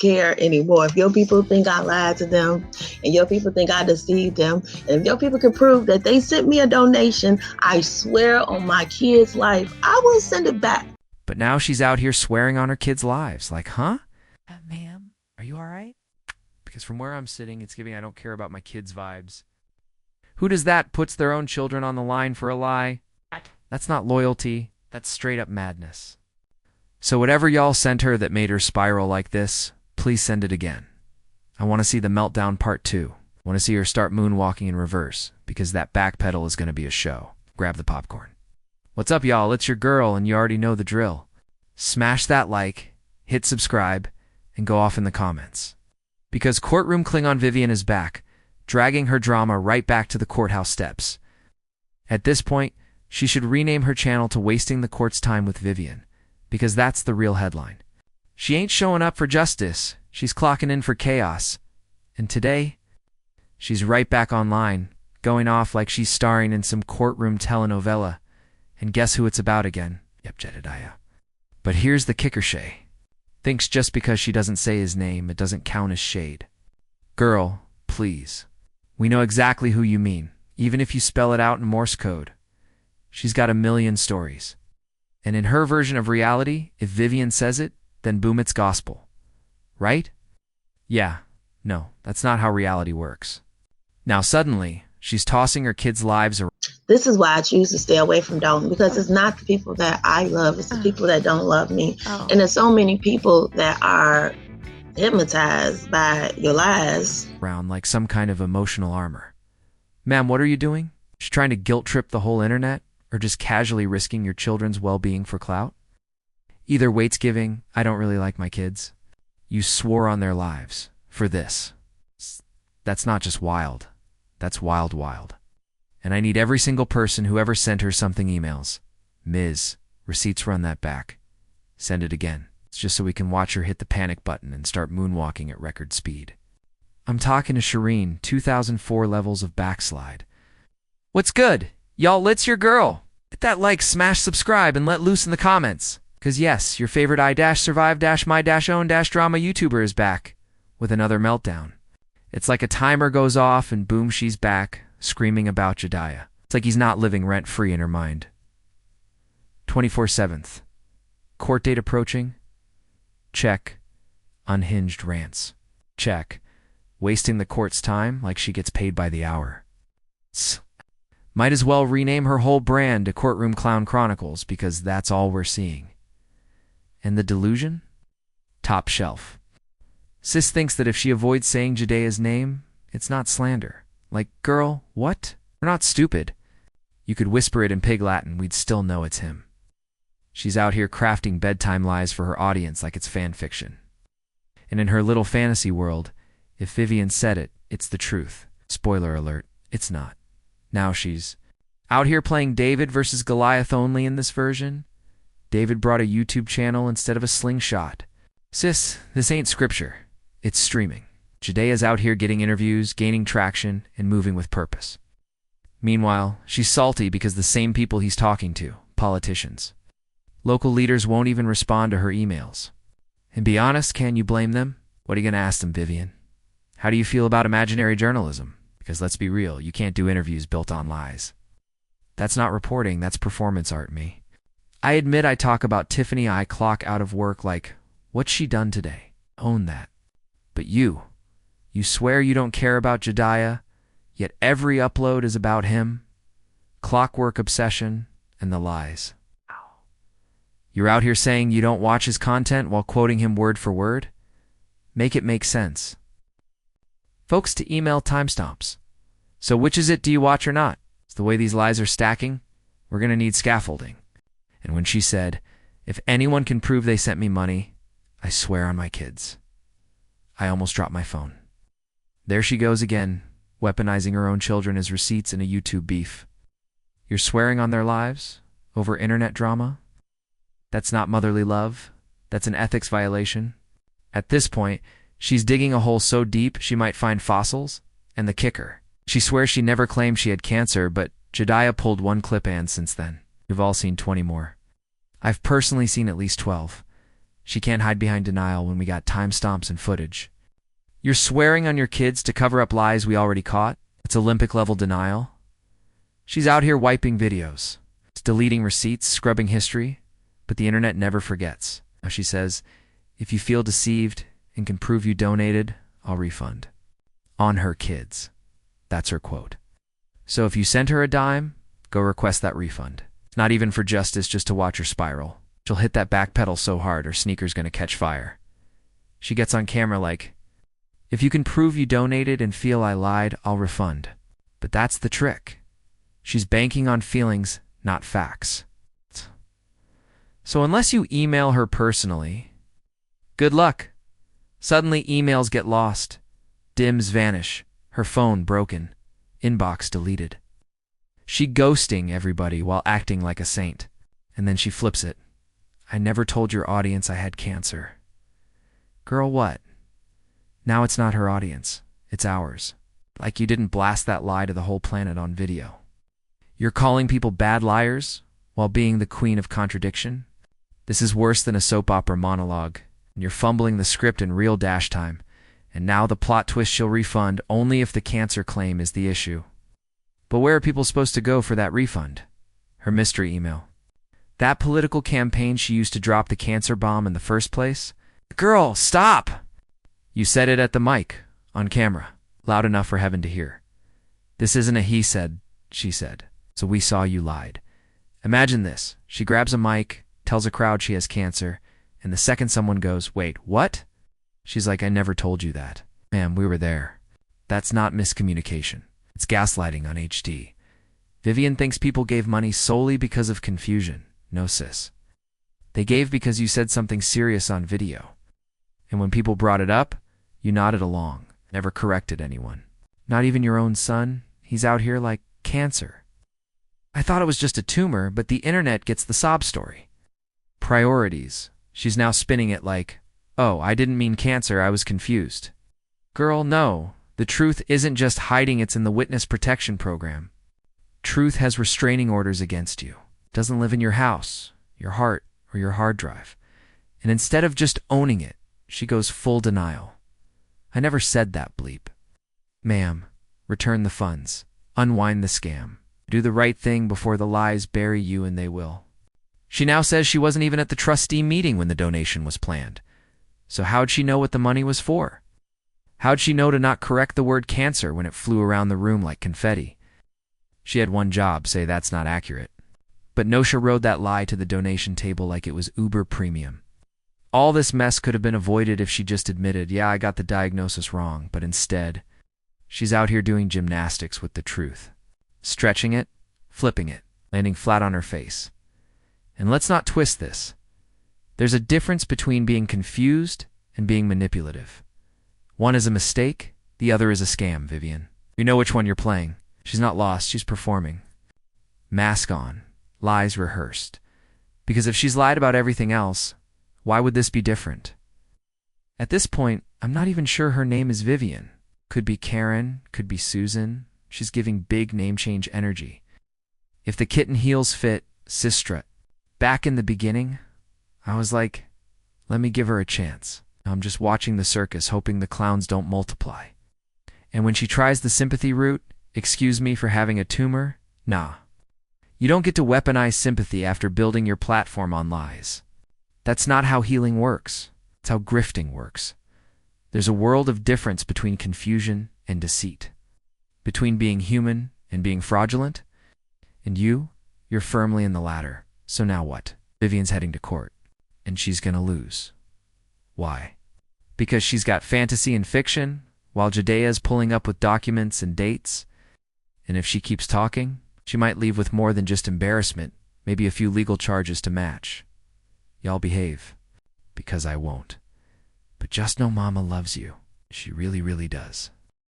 care anymore. If your people think I lied to them and your people think I deceived them, and if your people can prove that they sent me a donation, I swear on my kid's life, I will send it back. But now she's out here swearing on her kids' lives. Like, huh? Ma'am, are you all right? Because from where I'm sitting, it's giving I don't care about my kids' vibes. Who does that puts their own children on the line for a lie? That's not loyalty. That's straight up madness. So whatever y'all sent her that made her spiral like this, please send it again. I want to see the meltdown part 2. I want to see her start moonwalking in reverse, because that back pedal is going to be a show. Grab the popcorn. What's up, y'all? It's your girl, and you already know the drill. Smash that like, hit subscribe, and go off in the comments. Because Courtroom Klingon Vivian is back, dragging her drama right back to the courthouse steps. At this point, she should rename her channel to Wasting the Court's Time with Vivian, because that's the real headline. She ain't showing up for justice, she's clocking in for chaos. And today, she's right back online, going off like she's starring in some courtroom telenovela. And guess who it's about again? Yep, Jedediah. But here's the kicker, Shay. Thinks just because she doesn't say his name, it doesn't count as shade. Girl, please. We know exactly who you mean, even if you spell it out in Morse code. She's got a million stories. And in her version of reality, if Vivian says it, then boom, it's gospel. Right? Yeah, no, that's not how reality works. Now suddenly, she's tossing her kids' lives around. This is why I choose to stay away from Dolton, because it's not the people that I love, it's the people that don't love me. And there's so many people that are hypnotized by your lies. Around like some kind of emotional armor. Ma'am, what are you doing? She's trying to guilt trip the whole internet? Or just casually risking your children's well-being for clout? Either wait's giving, I don't really like my kids. You swore on their lives. For this. That's not just wild. That's wild, wild. And I need every single person who ever sent her something emails. Ms. Receipts run that back. Send it again. It's just so we can watch her hit the panic button and start moonwalking at record speed. I'm talking to Shireen, 2004 levels of backslide. What's good? Y'all, it's your girl. Hit that like, smash subscribe, and let loose in the comments. Cause yes, your favorite I-survive-my-own-drama YouTuber is back with another meltdown. It's like a timer goes off and boom, she's back, screaming about Jedediah. It's like he's not living rent-free in her mind. 24/7. Court date approaching? Check. Unhinged rants. Check. Wasting the court's time like she gets paid by the hour. Might as well rename her whole brand to Courtroom Clown Chronicles, because that's all we're seeing. And the delusion? Top shelf. Sis thinks that if she avoids saying Jedediah's name, it's not slander. Like, girl, what? We're not stupid. You could whisper it in pig Latin, we'd still know it's him. She's out here crafting bedtime lies for her audience like it's fan fiction. And in her little fantasy world, if Vivian said it, it's the truth. Spoiler alert, it's not. Now she's out here playing David versus Goliath only in this version. David brought a YouTube channel instead of a slingshot. Sis, this ain't scripture. It's streaming. Jedediah's out here getting interviews, gaining traction, and moving with purpose. Meanwhile, she's salty because the same people he's talking to, politicians. Local leaders won't even respond to her emails. And be honest, can you blame them? What are you going to ask them, Vivian? How do you feel about imaginary journalism? Because let's be real, you can't do interviews built on lies. That's not reporting, that's performance art, me. I admit I talk about Tiffany I clock out of work like, what's she done today? Own that. But you swear you don't care about Jedediah, yet every upload is about him, clockwork obsession, and the lies. You're out here saying you don't watch his content while quoting him word for word? Make it make sense. Folks to email timestamps. So which is it, do you watch or not? It's the way these lies are stacking. We're going to need scaffolding. And when she said, if anyone can prove they sent me money, I swear on my kids. I almost dropped my phone. There she goes again, weaponizing her own children as receipts in a YouTube beef. You're swearing on their lives? Over internet drama? That's not motherly love. That's an ethics violation. At this point, she's digging a hole so deep she might find fossils. And the kicker. She swears she never claimed she had cancer, but Jedediah pulled one clip and since then. You've all seen 20 more. I've personally seen at least 12. She can't hide behind denial when we got timestamps and footage. You're swearing on your kids to cover up lies we already caught? It's Olympic-level denial. She's out here wiping videos, deleting receipts, scrubbing history, but the internet never forgets. Now she says, if you feel deceived and can prove you donated, I'll refund. On her kids. That's her quote. So if you sent her a dime, go request that refund. Not even for justice, just to watch her spiral. She'll hit that back pedal so hard her sneaker's gonna catch fire. She gets on camera like, if you can prove you donated and feel I lied, I'll refund. But that's the trick. She's banking on feelings, not facts. So unless you email her personally, good luck. Suddenly emails get lost, DIMs vanish, her phone broken, inbox deleted. She ghosting everybody while acting like a saint. And then she flips it. I never told your audience I had cancer. Girl, what? Now it's not her audience, it's ours. Like you didn't blast that lie to the whole planet on video. You're calling people bad liars while being the queen of contradiction? This is worse than a soap opera monologue, and you're fumbling the script in real dash time. And now the plot twist she'll refund only if the cancer claim is the issue. But where are people supposed to go for that refund? Her mystery email. That political campaign she used to drop the cancer bomb in the first place? Girl, stop! You said it at the mic, on camera, loud enough for heaven to hear. This isn't a he said, she said, so we saw you lied. Imagine this. She grabs a mic, tells a crowd she has cancer, and the second someone goes, wait, what? She's like, I never told you that. Ma'am, we were there. That's not miscommunication. It's gaslighting on HD. Vivian thinks people gave money solely because of confusion. No, sis. They gave because you said something serious on video. And when people brought it up, you nodded along, never corrected anyone. Not even your own son. He's out here like cancer. I thought it was just a tumor, but the internet gets the sob story. Priorities. She's now spinning it like, oh, I didn't mean cancer, I was confused. Girl, no. The truth isn't just hiding, it's in the witness protection program. Truth has restraining orders against you. It doesn't live in your house, your heart, or your hard drive. And instead of just owning it, she goes full denial. I never said that, bleep. Ma'am, return the funds. Unwind the scam. Do the right thing before the lies bury you, and they will. She now says she wasn't even at the trustee meeting when the donation was planned. So how'd she know what the money was for? How'd she know to not correct the word cancer when it flew around the room like confetti? She had one job, say that's not accurate. But Nosha rode that lie to the donation table like it was uber premium. All this mess could have been avoided if she just admitted, yeah, I got the diagnosis wrong, but instead, she's out here doing gymnastics with the truth. Stretching it, flipping it, landing flat on her face. And let's not twist this. There's a difference between being confused and being manipulative. One is a mistake, the other is a scam, Vivian. You know which one you're playing. She's not lost, she's performing. Mask on, lies rehearsed. Because if she's lied about everything else, why would this be different? At this point, I'm not even sure her name is Vivian. Could be Karen, could be Susan. She's giving big name change energy. If the kitten heels fit, Sistra. Back in the beginning, I was like, let me give her a chance. I'm just watching the circus, hoping the clowns don't multiply. And when she tries the sympathy route, excuse me for having a tumor, nah. You don't get to weaponize sympathy after building your platform on lies. That's not how healing works. It's how grifting works. There's a world of difference between confusion and deceit. Between being human and being fraudulent. And you're firmly in the latter. So now what? Vivian's heading to court. And she's gonna lose. Why? Because she's got fantasy and fiction, while Jadea's pulling up with documents and dates. And if she keeps talking, she might leave with more than just embarrassment, maybe a few legal charges to match. Y'all behave. Because I won't. But just know Mama loves you. She really, really does.